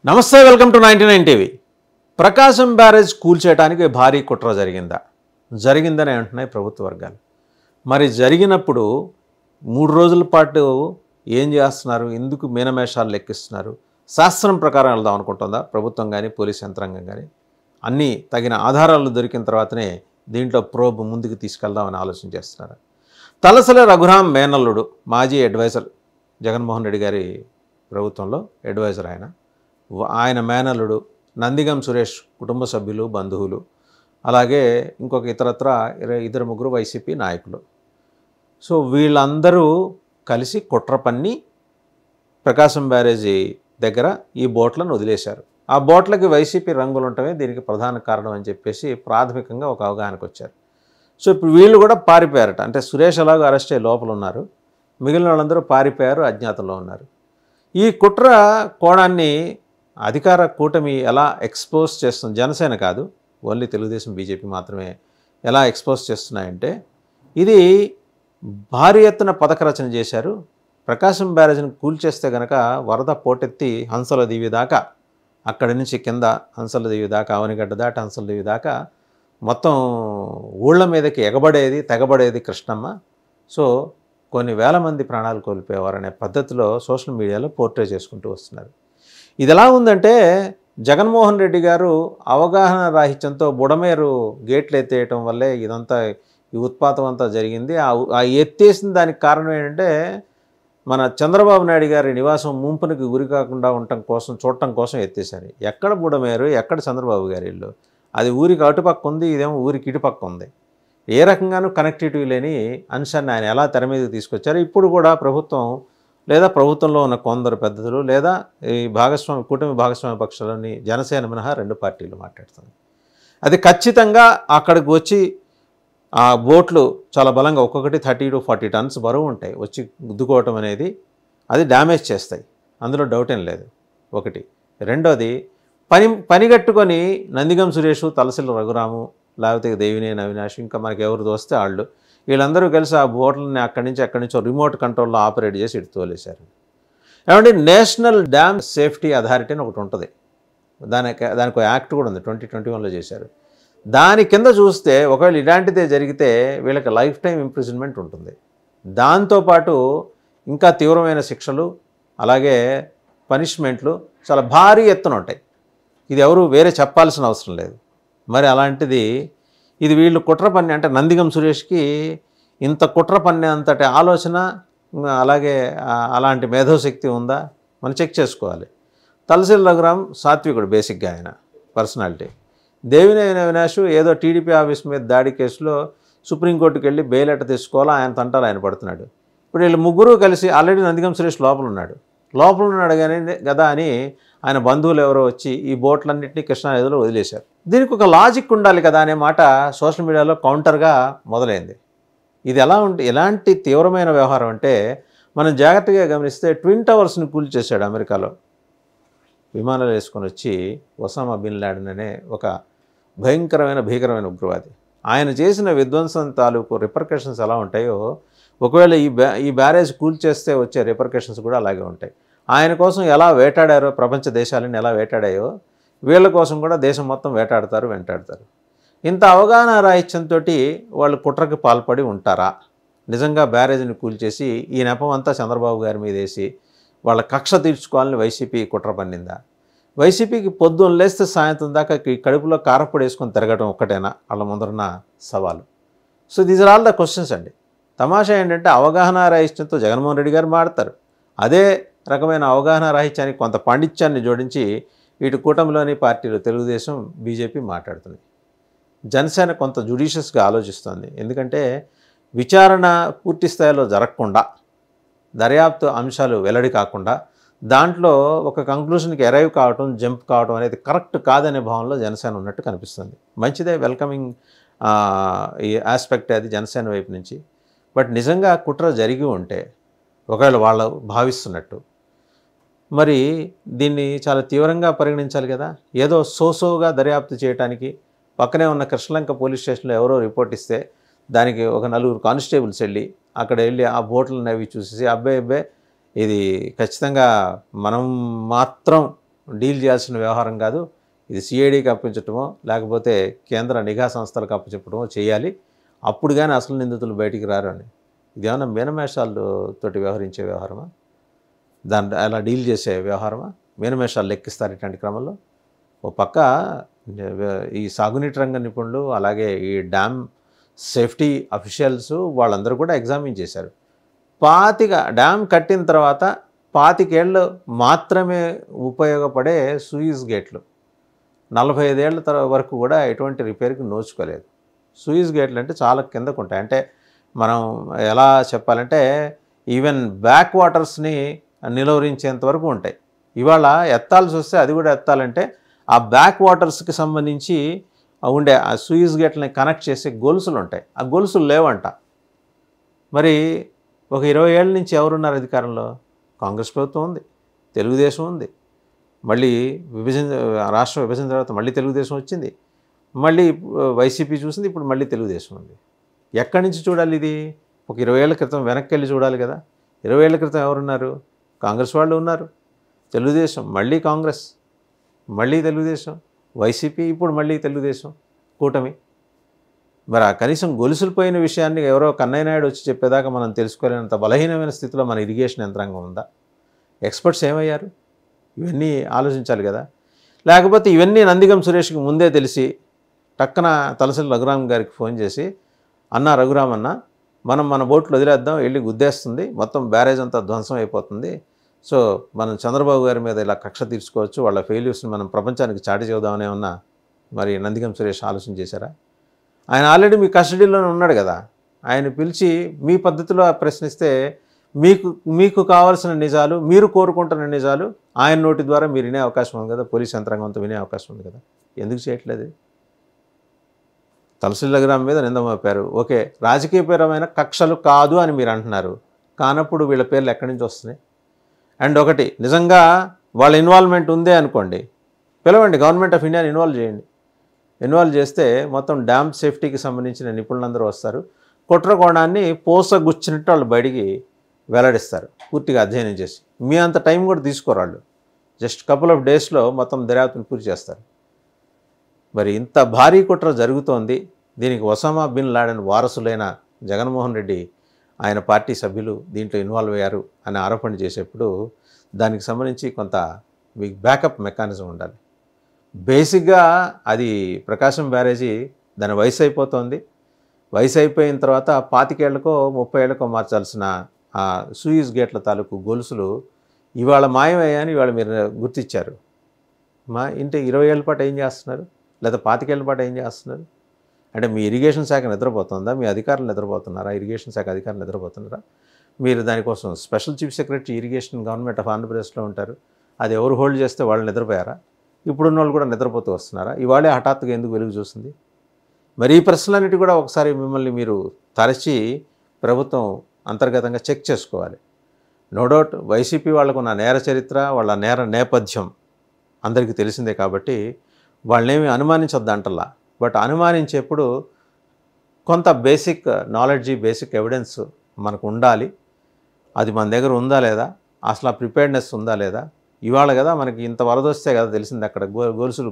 నమస్తే, welcome to 99 TV. Prakasam barrage కూల్చేయడానికి భారీ కుట్ర జరిగిందని అంటున్నాయి ప్రభుత్వ వర్గాలు. మరి జరిగినప్పుడు 3 రోజుల పాటు ఏం చేస్తున్నారు? ఎందుకు మీనమేషాలు లెక్కిస్తున్నారు? శాస్త్రం ప్రకారం వెళ్దాం అనుకుంటుందా ప్రభుత్వం కానీ పోలీస్ యంత్రాంగం కానీ? అన్నీ తగిన ఆధారాలు దొరికిన తర్వాతనే దీంట్లో ప్రోబ్ ముందుకు తీసుకెళ్దామని ఆలోచన చేస్తున్నారు. తలసల రఘురాం మేనల్లుడు, మాజీ అడ్వైజర్, జగన్మోహన్ రెడ్డి గారి ప్రభుత్వంలో అడ్వైజర్. ఆయన మేనల్లుడు నందిగం సురేష్ కుటుంబ సభ్యులు, బంధువులు, అలాగే ఇంకొక ఇతరత్ర 2-3 వైసీపీ నాయకులు. సో వీళ్ళందరూ కలిసి కుట్ర పన్ని ప్రకాశం బ్యారేజీ దగ్గర ఈ బోట్లను వదిలేశారు. ఆ బోట్లకి వైసీపీ రంగులు ఉండటమే దీనికి ప్రధాన కారణం అని చెప్పేసి ప్రాథమికంగా ఒక అవగాహనకు వచ్చారు. సో ఇప్పుడు వీళ్ళు కూడా పారిపోయారట. అంటే సురేష్ అలాగో అరెస్ట్ అయ్యి లోపల ఉన్నారు, మిగిలిన వాళ్ళందరూ పారిపోయారు, అజ్ఞాతంలో ఉన్నారు. ఈ కుట్ర కోణాన్ని అధికార కూటమి ఎలా ఎక్స్పోజ్ చేస్తుంది? జనసేన కాదు, ఓన్లీ తెలుగుదేశం, బీజేపీ మాత్రమే ఎలా ఎక్స్పోజ్ చేస్తున్నాయంటే, ఇది భారీ ఎత్తున పథక రచన చేశారు. ప్రకాశం బ్యారేజ్ని కూల్చేస్తే కనుక వరద పోటెత్తి హంసల దీవి దాకా, అక్కడి నుంచి కింద హంసల దీవి దాకా, అవనిగడ్డ దాటి హంసల దీవి దాకా మొత్తం ఊళ్ళ మీదకి ఎగబడేది, తెగబడేది కృష్ణమ్మ. సో కొన్ని వేల మంది ప్రాణాలు కోల్పోయేవారనే పద్ధతిలో సోషల్ మీడియాలో పోర్ట్రే చేసుకుంటూ వస్తున్నారు. ఇది ఎలా ఉందంటే, జగన్మోహన్ రెడ్డి గారు అవగాహన రాహిత్యంతో బుడమేరు గేట్లు ఎత్తేయటం వల్లే ఇదంతా, ఈ ఉత్పాతం అంతా జరిగింది. ఆ ఎత్తేసిన దానికి కారణం ఏంటంటే, మన చంద్రబాబు నాయుడు గారి నివాసం ముంపునికి గురి కాకుండా చూడటం కోసం ఎత్తేసారు. ఎక్కడ బుడమేరు, ఎక్కడ చంద్రబాబు గారి ఇల్లు? అది ఊరికి అటుపక్క ఉంది, ఇదేమో ఊరికి ఇటుపక్క ఉంది. ఏ రకంగానూ కనెక్టివిటీ లేని అంశాన్ని ఆయన ఎలా తెర మీదకి తీసుకొచ్చారు? ఇప్పుడు కూడా ప్రభుత్వం లేదా ప్రభుత్వంలో ఉన్న కొందరు పెద్దలు లేదా ఈ కూటమి భాగస్వామ్య పక్షాలని, జనసేన మినహా 2 పార్టీలు మాట్లాడుతుంది. అది ఖచ్చితంగా అక్కడికి వచ్చి ఆ బోట్లు చాలా బలంగా ఒక్కొక్కటి 30 to 40 tons బరువు ఉంటాయి. వచ్చి గుద్దుకోవటం అనేది అది డ్యామేజ్ చేస్తాయి, అందులో డౌట్ ఏం లేదు. ఒకటి. రెండోది, పనిగట్టుకొని నందిగం సురేష్, తలసిల రఘురాము, లేకపోతే దేవినేని అవినాష్, ఇంకా మనకి ఎవరు దోస్తే వాళ్ళు, వీళ్ళందరూ కలిసి ఆ బోట్లని అక్కడి నుంచో రిమోట్ కంట్రోల్లో ఆపరేట్ చేసి ఇటు తోలేశారు. ఏమంటే, నేషనల్ డ్యామ్ సేఫ్టీ అథారిటీ అని ఒకటి ఉంటుంది. దానికి ఒక యాక్ట్ కూడా ఉంది, 2021లో చేశారు. దాని కింద చూస్తే ఒకవేళ ఇలాంటిదే జరిగితే వీళ్ళకి లైఫ్ టైం ఇంప్రిజన్మెంట్ ఉంటుంది. దాంతోపాటు ఇంకా తీవ్రమైన శిక్షలు, అలాగే పనిష్మెంట్లు చాలా భారీ ఎత్తున ఉంటాయి. ఇది ఎవరు వేరే చెప్పాల్సిన అవసరం లేదు. మరి అలాంటిది ఇది వీళ్ళు కుట్ర పన్ని, అంటే నందిగం సురేష్కి ఇంత కుట్ర పన్ని అంతటి ఆలోచన, అలాగే అలాంటి మేధోశక్తి ఉందా? మనం చెక్ చేసుకోవాలి. తలసిల రఘురాం సాత్వికుడు, బేసిక్గా ఆయన పర్సనాలిటీ. దేవినేని అవినాష్ ఏదో టీడీపీ ఆఫీస్ మీద దాడి కేసులో సుప్రీంకోర్టుకు వెళ్ళి బెయిల్ ఎట్ట తెచ్చుకోవాలో ఆయన తంటాలు ఆయన పడుతున్నాడు. ఇప్పుడు వీళ్ళు ముగ్గురు కలిసి, ఆల్రెడీ నందిగం సురేష్ లోపల ఉన్నాడు కానీ కదా అని ఆయన బంధువులు ఎవరో వచ్చి ఈ బోట్లన్నింటినీ కృష్ణానదిలో వదిలేశారు. దీనికి ఒక లాజిక్ ఉండాలి కదా అనే మాట సోషల్ మీడియాలో కౌంటర్గా మొదలైంది. ఇది ఎలాంటి తీవ్రమైన వ్యవహారం అంటే, మనం జాగ్రత్తగా గమనిస్తే ట్విన్ టవర్స్ని కూల్చేశాడు అమెరికాలో. విమానాలు వేసుకొని వచ్చి ఒసామా బిన్ లాడెన్ అనే ఒక భీకరమైన ఉగ్రవాది. ఆయన చేసిన విధ్వంసం తాలూకు రిపర్కషన్స్ ఎలా ఉంటాయో, ఒకవేళ ఈ బ్యారేజ్ కూల్చేస్తే వచ్చే రిపర్కషన్స్ కూడా అలాగే ఉంటాయి. ఆయన కోసం ఎలా వేటాడారో, ప్రపంచ దేశాలను ఎలా వేటాడాయో వీళ్ళ కోసం కూడా దేశం మొత్తం వెంటాడతారు. ఇంత అవగాహన రాహిత్యంతో వాళ్ళు కుట్రకి పాల్పడి ఉంటారా? నిజంగా బ్యారేజ్ని కూల్చేసి ఈ నెపం అంతా చంద్రబాబు గారి మీద వేసి వాళ్ళ కక్ష తీర్చుకోవాలని వైసీపీ కుట్ర పన్నిందా? వైసీపీకి పొద్దున్న లేస్తే సాయంత్రం దాకా కడుపులో కారపొడి వేసుకొని తిరగడం ఒక్కటేనా వాళ్ళ ముందరున్న సవాలు? So these are all the questions అండి. తమాషా ఏంటంటే, అవగాహన రాహిత్యంతో జగన్మోహన్ రెడ్డి గారు మాడతారు, అదే రకమైన అవగాహన రాహిత్యానికి కొంత పాండిత్యాన్ని జోడించి ఇటు కూటమిలోని పార్టీలు తెలుగుదేశం, బీజేపీ మాట్లాడుతున్నాయి. జనసేన కొంత జుడిషియస్గా ఆలోచిస్తుంది. ఎందుకంటే విచారణ పూర్తి స్థాయిలో జరగకుండా, దర్యాప్తు అంశాలు వెల్లడి కాకుండా దాంట్లో ఒక కంక్లూషన్కి అరైవ్ కావటం, జంప్ కావటం అనేది కరెక్ట్ కాదనే భావనలో జనసేన ఉన్నట్టు కనిపిస్తుంది. మంచిదే, వెల్కమింగ్ ఈ ఆస్పెక్ట్ అది జనసేన వైపు నుంచి. బట్ నిజంగా కుట్ర జరిగి ఉంటే, ఒకవేళ వాళ్ళు భావిస్తున్నట్టు, మరి దీన్ని చాలా తీవ్రంగా పరిగణించాలి కదా. ఏదో సోసోగా దర్యాప్తు చేయడానికి పక్కనే ఉన్న కృష్ణలంక పోలీస్ స్టేషన్లో ఎవరో రిపోర్ట్ ఇస్తే దానికి ఒక 4 కానిస్టేబుల్స్ వెళ్ళి అక్కడ వెళ్ళి ఆ బోట్లను అవి చూసేసి అబ్బాయి ఇది ఖచ్చితంగా మనం మాత్రం డీల్ చేయాల్సిన వ్యవహారం కాదు, ఇది సిఐడికి అప్పగించటమో లేకపోతే కేంద్ర నిఘా సంస్థలకు అప్పచెప్పడమో చేయాలి, అప్పుడు కానీ అసలు నిందితులు బయటికి రారు అని. ఇదేమన్నా మీనమేషాలతోటి వ్యవహరించే వ్యవహారమా? దాన్ని అలా డీల్ చేసే వ్యవహారమా? మీనమేషాలు లెక్కిస్తారు ఇట్లాంటి క్రమంలో. ఓ పక్క ఈ సాగునీటి రంగ నిపుణులు అలాగే ఈ డ్యామ్ సేఫ్టీ అఫీషియల్స్ వాళ్ళందరూ కూడా ఎగ్జామిన్ చేశారు. డ్యామ్ కట్టిన తర్వాత 25 ఏళ్ళు మాత్రమే ఉపయోగపడే సూయిజ్ గేట్లు 45 ఏళ్ళ వరకు కూడా ఎటువంటి రిపేర్కి నోచుకోలేదు. సూయిజ్ గేట్లు అంటే చాలా కిందకు ఉంటాయి. అంటే మనం ఎలా చెప్పాలంటే ఈవెన్ బ్యాక్ వాటర్స్ని నిలువరించేంత వరకు ఉంటాయి. ఇవాళ ఎత్తాల్సి వస్తే అది కూడా ఎత్తాలంటే ఆ బ్యాక్ వాటర్స్కి సంబంధించి ఉండే ఆ సూయిజ్ గేట్లని కనెక్ట్ చేసే గొలుసులు ఉంటాయి. ఆ గొలుసులు లేవంట. మరి ఒక 20 ఏళ్ళ నుంచి ఎవరున్నారు అధికారంలో? కాంగ్రెస్ ప్రభుత్వం ఉంది, తెలుగుదేశం ఉంది, మళ్ళీ రాష్ట్ర విభజన తర్వాత మళ్ళీ తెలుగుదేశం వచ్చింది, మళ్ళీ వైసీపీ చూసింది, ఇప్పుడు మళ్ళీ తెలుగుదేశం ఉంది. ఎక్కడి నుంచి చూడాలి ఇది? ఒక 20 ఏళ్ల క్రితం వెనక్కి వెళ్ళి చూడాలి కదా. 20 ఏళ్ల క్రితం ఎవరున్నారు? కాంగ్రెస్ వాళ్ళు ఉన్నారు, తెలుగుదేశం, మళ్ళీ కాంగ్రెస్, మళ్ళీ తెలుగుదేశం, వైసీపీ, ఇప్పుడు మళ్ళీ తెలుగుదేశం కూటమి. మరి ఆ కనీసం గొలుసులు పోయిన విషయాన్ని ఎవరో కన్నయ్య నాయుడు వచ్చి చెప్పేదాకా మనం తెలుసుకోలేనంత బలహీనమైన స్థితిలో మన ఇరిగేషన్ యంత్రాంగం ఉందా? ఎక్స్పర్ట్స్ ఏమయ్యారు? ఇవన్నీ ఆలోచించాలి కదా. లేకపోతే ఇవన్నీ నందిగం సురేష్కి ముందే తెలిసి టక్కన తలసరి రఘురామ్ గారికి ఫోన్ చేసి, అన్న రఘురామ్ అన్న, మన బోట్లు వదిలేద్దాం, వెళ్ళి గుద్దేస్తుంది, మొత్తం బ్యారేజ్ అంతా ధ్వంసం అయిపోతుంది, సో మనం చంద్రబాబు గారి మీద ఇలా కక్ష తీర్చుకోవచ్చు, వాళ్ళ ఫెయిల్యూర్స్ని మనం ప్రపంచానికి చాటి చెబుదామనే ఉన్నా మరి నందిగం సురేష్ ఆలోచన చేశారా? ఆయన ఆల్రెడీ మీ కస్టడీలోనే ఉన్నాడు కదా. ఆయన పిలిచి మీ పద్ధతిలో ప్రశ్నిస్తే మీకు కావాల్సిన నిజాలు, మీరు కోరుకుంటున్న నిజాలు ఆయన నోటి ద్వారా మీరు వినే అవకాశం ఉంది కదా, పోలీస్ యంత్రాంగంతో వినే అవకాశం ఉంది కదా. ఎందుకు చేయట్లేదు? తలసిల్ రఘురామ్ మీద నింద మోపారు, ఓకే, రాజకీయపరమైన కక్షలు కాదు అని మీరు అంటున్నారు, కానప్పుడు వీళ్ళ పేర్లు ఎక్కడి నుంచి వస్తున్నాయి? అండ్ ఒకటి, నిజంగా వాళ్ళ ఇన్వాల్వ్మెంట్ ఉందే అనుకోండి, పిలవండి, గవర్నమెంట్ ఆఫ్ ఇండియాని ఇన్వాల్వ్ చేస్తే మొత్తం డ్యామ్ సేఫ్టీకి సంబంధించిన నిపుణులందరూ వస్తారు, కుట్రకోణాన్ని పోసగుచ్చినట్టు వాళ్ళు బయటికి వెల్లడిస్తారు, పూర్తిగా అధ్యయనం చేసి. మీ అంత టైం కూడా తీసుకోరు వాళ్ళు, జస్ట్ కపుల్ ఆఫ్ డేస్లో మొత్తం దర్యాప్తును పూర్తి చేస్తారు. మరి ఇంత భారీ కుట్ర జరుగుతోంది, దీనికి ఒసామా బిన్ లాడెన్ వారసులైన జగన్మోహన్ రెడ్డి ఆయన పార్టీ సభ్యులు దీంట్లో ఇన్వాల్వ్ అయ్యారు అని ఆరోపణ చేసేప్పుడు దానికి సంబంధించి కొంత మీకు బ్యాకప్ మెకానిజం ఉండాలి. బేసిక్గా అది ప్రకాశం బ్యారేజీ దాని వయసు అయిపోతుంది, వయసు అయిపోయిన తర్వాత 25 ఏళ్లకో 30 ఏళ్లకో మార్చాల్సిన ఆ సూయిజ్ గేట్ల తాలూకు గొలుసులు ఇవాళ మాయమయ్యాని ఇవాళ మీరు గుర్తించారు. ఇంటి 20 ఏళ్ల పాటు ఏం చేస్తున్నారు, లేదా 25 ఏళ్ల పాటు ఏం చేస్తున్నారు? అంటే మీ ఇరిగేషన్ శాఖ నిద్రపోతుందా? మీ అధికారులు నిద్రపోతున్నారా? ఇరిగేషన్ శాఖ అధికారులు నిద్రపోతున్నారా? మీరు దానికోసం special chief secretary irrigation government of ఆంధ్రప్రదేశ్లో ఉంటారు, అది ఎవరు హోల్డ్ చేస్తే వాళ్ళు నిద్రపోయారా? ఇప్పుడున్న వాళ్ళు కూడా నిద్రపోతూ వస్తున్నారా? ఇవాళే హఠాత్తుగా ఎందుకు వెలుగు చూస్తుంది? మరి ఈ ప్రశ్నలన్నిటి కూడా ఒకసారి మిమ్మల్ని మీరు తరచి ప్రభుత్వం అంతర్గతంగా చెక్ చేసుకోవాలి. నో డౌట్ వైసీపీ వాళ్ళకున్న నేర చరిత్ర, వాళ్ళ నేర నేపథ్యం అందరికీ తెలిసిందే కాబట్టి వాళ్ళనేమి అనుమానించొద్దు అంటల్లా. బట్ అనుమానించేప్పుడు కొంత బేసిక్ నాలెడ్జి, బేసిక్ ఎవిడెన్స్ మనకు ఉండాలి. అది మన దగ్గర ఉందా లేదా, అసలు ఆ ప్రిపేర్డ్నెస్ ఉందా లేదా? ఇవాళ కదా మనకి ఇంత వరద వస్తే కదా తెలిసింది అక్కడ గొలుసులు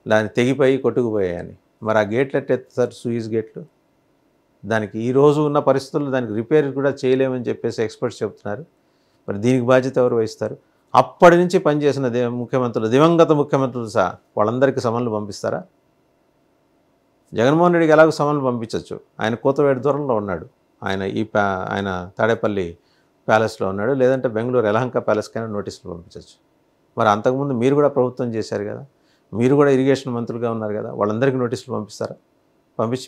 దాన్ని తెగిపోయి కొట్టుకుపోయాయని. మరి ఆ గేట్లు ఎట్టేస్తారు, సూయిజ్ గేట్లు? దానికి ఈరోజు ఉన్న పరిస్థితుల్లో దానికి రిపేర్ కూడా చేయలేమని చెప్పేసి ఎక్స్పర్ట్స్ చెప్తున్నారు. మరి దీనికి బాధ్యత ఎవరు వహిస్తారు? అప్పటి నుంచి పనిచేసిన ముఖ్యమంత్రులు, దివంగత ముఖ్యమంత్రులు సహా వాళ్ళందరికీ సమన్లు పంపిస్తారా? జగన్మోహన్ రెడ్డికి ఎలాగో సమన్లు పంపించవచ్చు, ఆయన కూతవేడి దూరంలో ఉన్నాడు, ఆయన తాడేపల్లి ప్యాలెస్లో ఉన్నాడు, లేదంటే బెంగళూరు యలహంక ప్యాలెస్కైనా నోటీసులు పంపించవచ్చు. మరి అంతకుముందు మీరు కూడా ప్రభుత్వం చేశారు కదా, మీరు కూడా ఇరిగేషన్ మంత్రులుగా ఉన్నారు కదా, వాళ్ళందరికీ నోటీసులు పంపిస్తారా?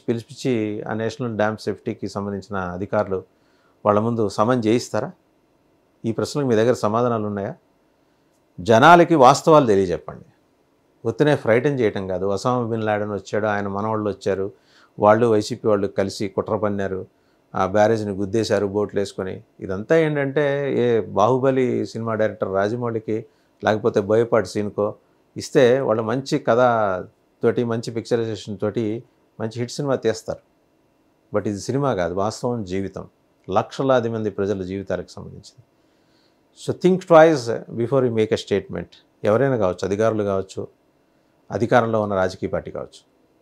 పిలిపించి ఆ నేషనల్ డ్యామ్ సేఫ్టీకి సంబంధించిన అధికారులు వాళ్ళ ముందు సమన్ చేయిస్తారా? ఈ ప్రశ్నలకు మీ దగ్గర సమాధానాలు ఉన్నాయా? జనాలకి వాస్తవాలు తెలియజెప్పండి, ఒత్తినే ఫ్రైటన్ చేయటం కాదు. ఒసామా బిన్ లాడెన్ వచ్చాడు, ఆయన మనవాళ్ళు వచ్చారు, వాళ్ళు వైసీపీ వాళ్ళు కలిసి కుట్ర పన్నారు, ఆ బ్యారేజ్ని గుద్దేశారు బోట్లు వేసుకొని. ఇదంతా ఏంటంటే ఏ బాహుబలి సినిమా డైరెక్టర్ రాజమౌళికి లేకపోతే బోయపాటి సీన్కో ఇస్తే వాళ్ళు మంచి కథ తోటి, మంచి పిక్చరైజేషన్ తోటి మంచి హిట్ సినిమా తీస్తారు. బట్ ఇది సినిమా కాదు, వాస్తవం జీవితం, లక్షలాది మంది ప్రజల జీవితాలకు సంబంధించింది. So think twice before you make a statement. ఎవరైనా కావచ్చు, అధికారులు కావచ్చు, అధికారంలో ఉన్న రాజకీయ పార్టీ కావచ్చు.